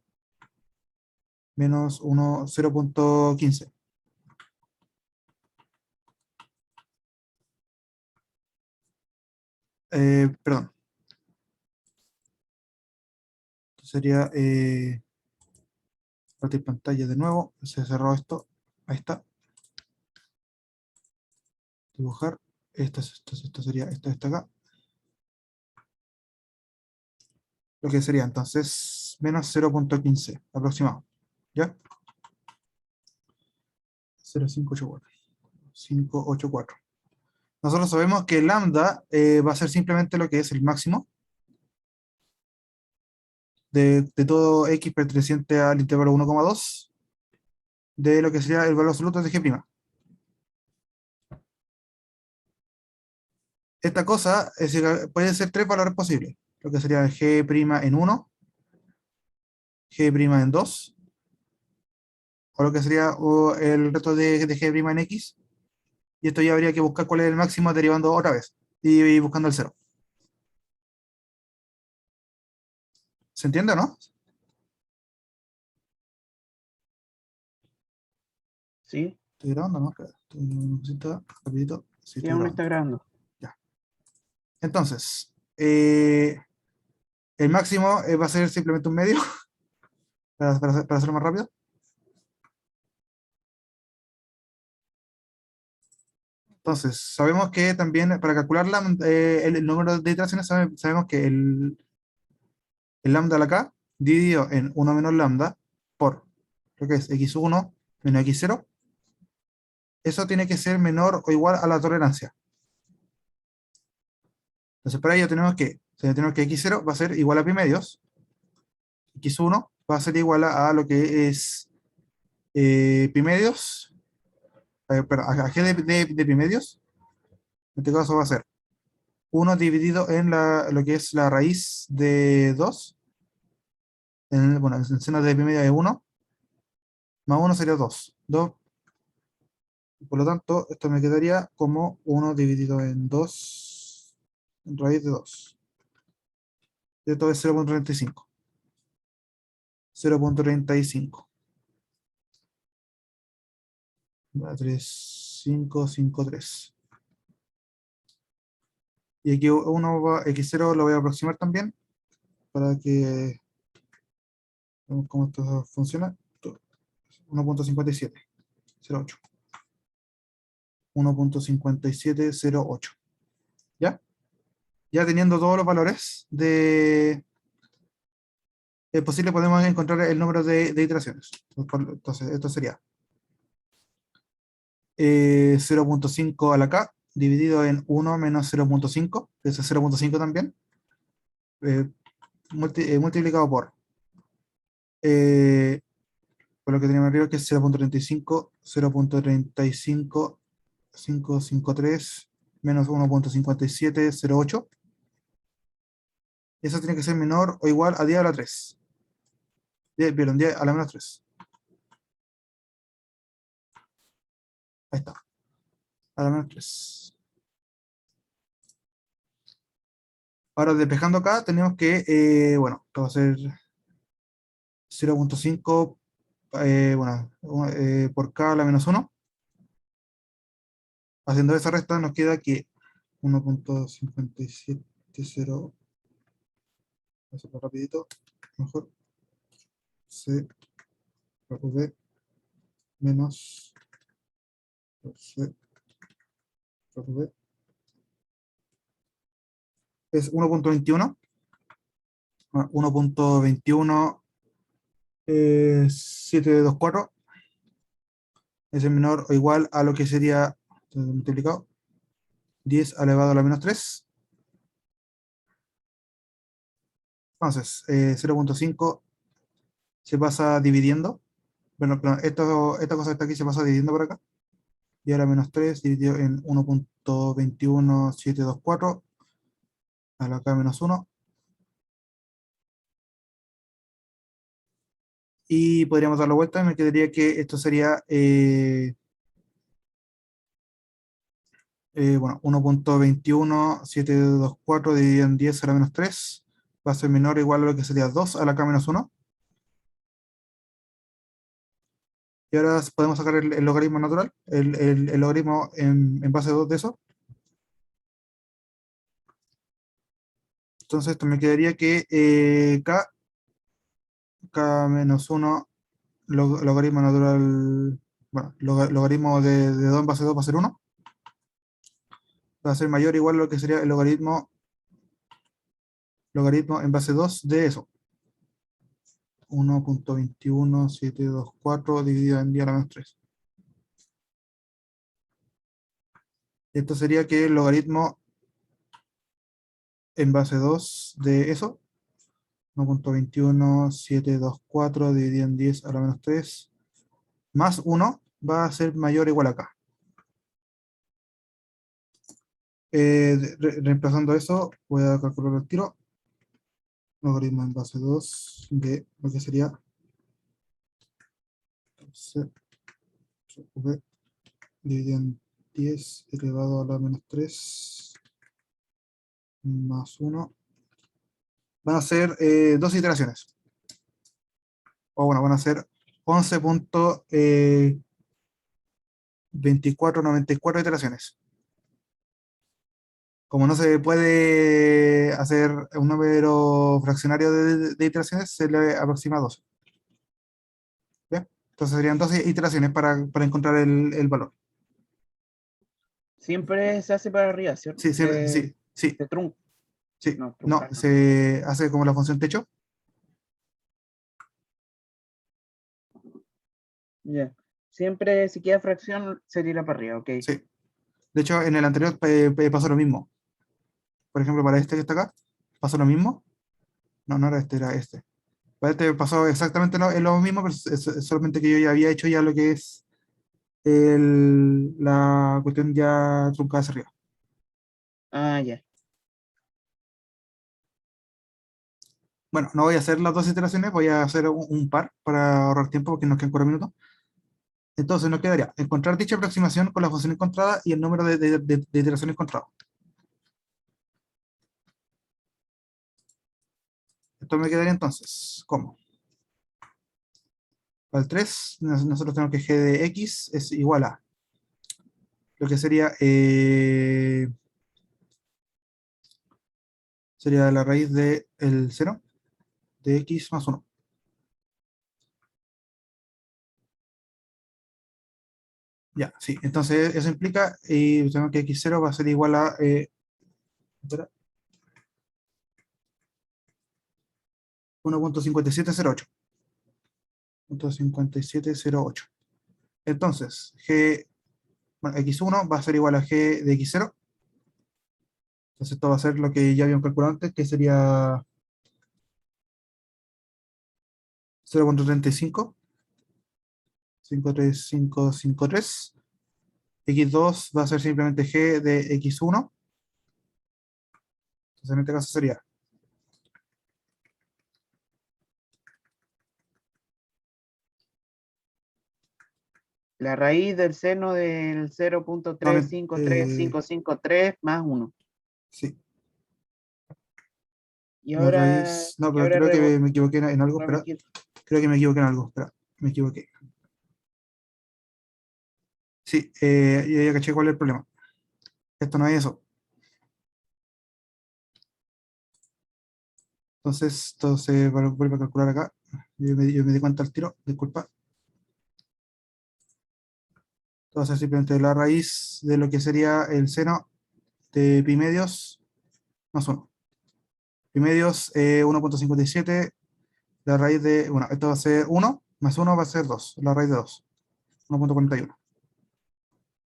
Menos 0,15. Perdón. Sería compartir pantalla de nuevo. Se cerró esto. Ahí está. Dibujar. Esto sería esto acá. Lo que sería entonces menos 0,15 aproximado. ¿Ya? 0,584. 584. Nosotros sabemos que lambda va a ser simplemente lo que es el máximo de todo x perteneciente al intervalo 1,2 de lo que sería el valor absoluto de g'. Esta cosa es decir, puede ser tres valores posibles, lo que sería g' en 1, g' en 2, o lo que sería el resto de g' en x, y esto ya habría que buscar cuál es el máximo derivando otra vez, y buscando el cero. ¿Se entiende o no? Sí, ¿Estoy grabando o no? Espera, rapidito. Sí, sí, estoy aún grabando. está grabando. Ya. Entonces, el máximo va a ser simplemente un medio, para hacerlo más rápido. Entonces, sabemos que también para calcular el número de iteraciones, sabemos que el lambda a la k dividido en 1 menos lambda por lo que es x1 menos x0, eso tiene que ser menor o igual a la tolerancia. Entonces, para ello tenemos que x0 va a ser igual a pi medios, x1 va a ser igual a lo que es pi medios, perdón, a g de pi medios, en este caso va a ser 1 dividido en lo que es la raíz de 2, bueno, el seno de pi media de 1, más 1 sería 2. 2, por lo tanto, esto me quedaría como 1 dividido en 2, en raíz de 2. Esto es 0,35. 0,35. 3553. Y aquí x0 lo voy a aproximar también, para que veamos cómo esto funciona. 1,57. 08. 1.5708. ¿Ya? Ya teniendo todos los valores de posible, podemos encontrar el número de iteraciones. Entonces, esto sería 0.5 a la k dividido en 1 menos 0.5, eso es 0.5 también, eh, multiplicado eh, por lo que teníamos arriba, que es 0.35, 0.35, 553 menos 1.5708. Eso tiene que ser menor o igual a 10 a la 3. Perdón, 10 a la menos 3. Ahí está. A la menos 3. Ahora, despejando acá, tenemos que, bueno, esto va a ser 0.5, bueno, por k a la menos 1. Haciendo esa resta nos queda que 1.5708, voy a hacerlo rapidito, mejor, C por V menos C por V es 1.21, 1.21 724 es menor o igual a lo que sería multiplicado 10 elevado a la menos 3. Entonces, 0.5 se pasa dividiendo. Bueno, perdón, esta cosa que está aquí se pasa dividiendo por acá. Y ahora menos 3 dividido en 1.21724. Ahora acá menos 1. Y podríamos dar la vuelta y me quedaría que esto sería bueno, 1.21724 dividido en 10 a la menos 3 va a ser menor o igual a lo que sería 2 a la k menos 1. Y ahora podemos sacar el logaritmo natural, el logaritmo en base 2 de eso. Entonces esto me quedaría que k menos 1 logaritmo natural, bueno, logaritmo de 2 en base 2 va a ser 1. Va a ser mayor o igual a lo que sería el logaritmo en base 2 de eso. 1.21724 dividido en 10 a la menos 3. Esto sería que el logaritmo en base 2 de eso, 1.21724 dividido en 10 a la menos 3, más 1 va a ser mayor o igual a acá. Reemplazando eso, voy a calcular el tiro. Logaritmo en base 2 de lo que sería C V dividido en 10 elevado a la menos 3 más 1. Van a ser dos iteraciones. O bueno, van a ser 11.2494 iteraciones. Como no se puede hacer un número fraccionario de iteraciones, se le aproxima a 12. ¿Ya? Entonces serían 12 iteraciones para encontrar el valor. Siempre se hace para arriba, ¿cierto? Sí, siempre, sí, sí, Se trunca. sí. No, No, truncar no. se hace como la función techo. Ya. Siempre si queda fracción se tira para arriba, ok. Sí. De hecho, en el anterior pasó lo mismo. Por ejemplo, para este que está acá, pasó lo mismo. No, no era este, era este. Para este pasó exactamente lo mismo, pero es solamente que yo ya había hecho ya lo que es la cuestión ya truncada hacia arriba. Ah, ya. Bueno, no voy a hacer las dos iteraciones, voy a hacer un par para ahorrar tiempo porque nos quedan 4 minutos. Entonces nos quedaría encontrar dicha aproximación con la función encontrada y el número de iteraciones encontradas. Esto me quedaría entonces, ¿cómo? Para el 3, nosotros tenemos que g de x es igual a lo que sería la raíz del 0 de x más 1. Ya, sí. Entonces eso implica, y tengo que x0 va a ser igual a, espera, 1.5708. 1.5708. Entonces, g, bueno, x1 va a ser igual a g de x0. Entonces esto va a ser lo que ya habíamos calculado antes, que sería 0.35, 53553. X2 va a ser simplemente g de x1. Entonces en este caso sería La raíz del seno del nuevamente, 0.353553 más 1. sí, Y la ahora, raíz. No, y pero ahora creo que me equivoqué en algo. Espera, revertir. creo que me equivoqué en algo. Espera, me equivoqué. Sí, ya caché cuál es el problema. Esto no es eso. Entonces vuelve a calcular acá. Yo me di cuenta al tiro, disculpa. Entonces simplemente la raíz de lo que sería el seno de pi medios más 1. Pi medios 1.57. La raíz de, bueno, esto va a ser 1, más 1 va a ser 2. La raíz de 2, 1.41.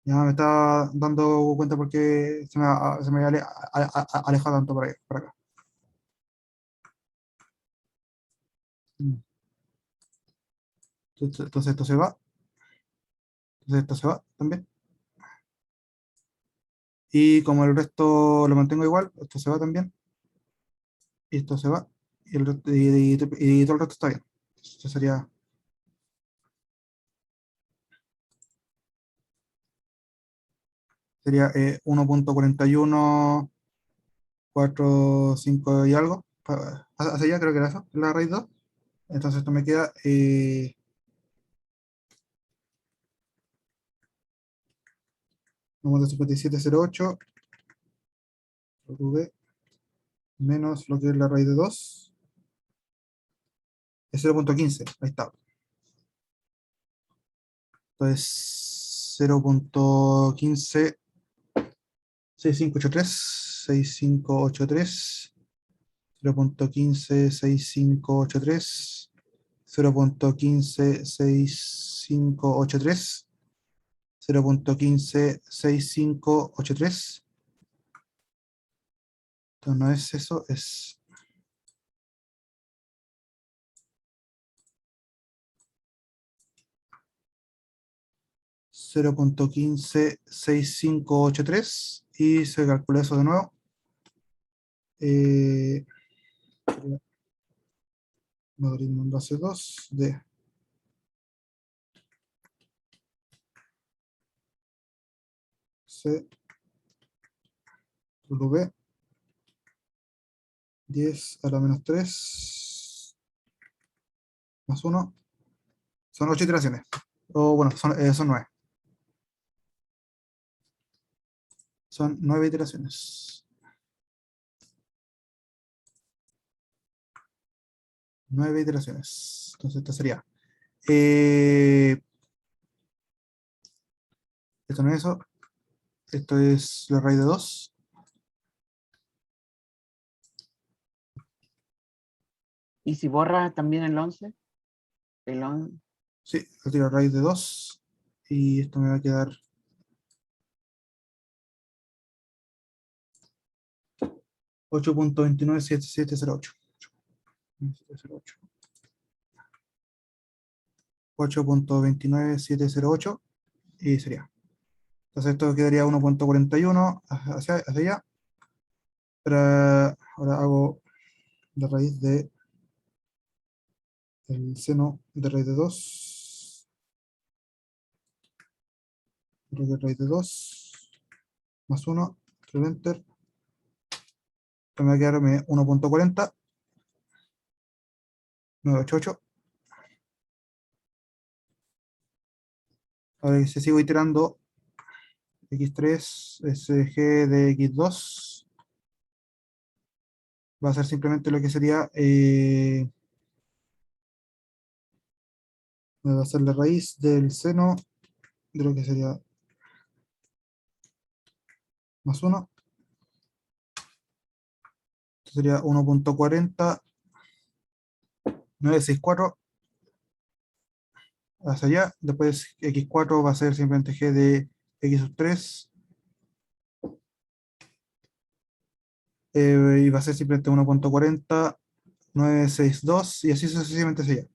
Ya me está dando cuenta porque se me aleja tanto para acá. Entonces esto se va. Entonces esto se va también. Y como el resto lo mantengo igual, esto se va también. Y esto se va. Y todo el resto está bien. Esto sería 1.4145 y algo. Hacia allá creo que era eso, la raíz 2. Entonces esto me queda 1.5708 v menos lo que es la raíz de 2 es 0.15. Ahí está. Entonces 0.15, 6583, 0.15, 6583, 0.15, 6583, 0.15, 6583. Entonces no es eso, es 0.156583 y se calcula eso de nuevo. Logaritmo en base 2 de C W 10 a la menos 3 más 1. Son 8 iteraciones. O bueno, son 9. Son 9 iteraciones. 9 iteraciones. Entonces esto sería. Esto no es eso. Esto es la raíz de 2. ¿Y si borras también el 11? El 11. Sí, retiro la raíz de 2. Y esto me va a quedar 8.297708. 8.29708 y sería. Entonces esto quedaría 1.41 hacia allá. Pero ahora hago la raíz de el seno de raíz de 2. Raíz de 2 más 1, enter. Me va a quedarme 1.40, 988. Ahora si sigo iterando, x3 SG de x2 va a ser simplemente lo que sería, va a ser la raíz del seno de lo que sería más 1. Sería 1.40964 hacia allá. Después x4 va a ser simplemente g de x sub 3. Y va a ser simplemente 1.40962 y así sucesivamente hacia allá.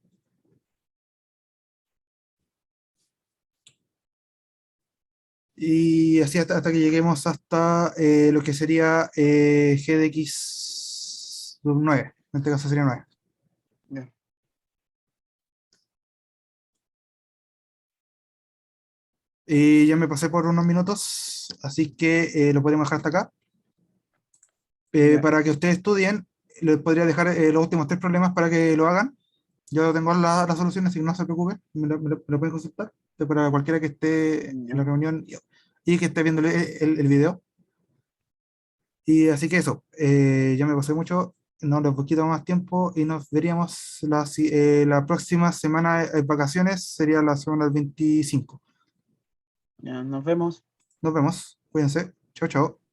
Y así hasta que lleguemos hasta lo que sería g de x sub 9. En este caso sería 9. Ya. Y ya me pasé por unos minutos, así que lo podemos dejar hasta acá. Ya. Para que ustedes estudien, les podría dejar los últimos 3 problemas para que lo hagan. Yo tengo las soluciones, así que no se preocupen, me lo pueden consultar. Para cualquiera que esté en Ya. la reunión y que esté viendo el video. Y así que eso, ya me pasé mucho, no les quito más tiempo y nos veríamos la próxima semana de vacaciones, sería la semana del 25. Ya, nos vemos. Nos vemos, cuídense, chao, chao.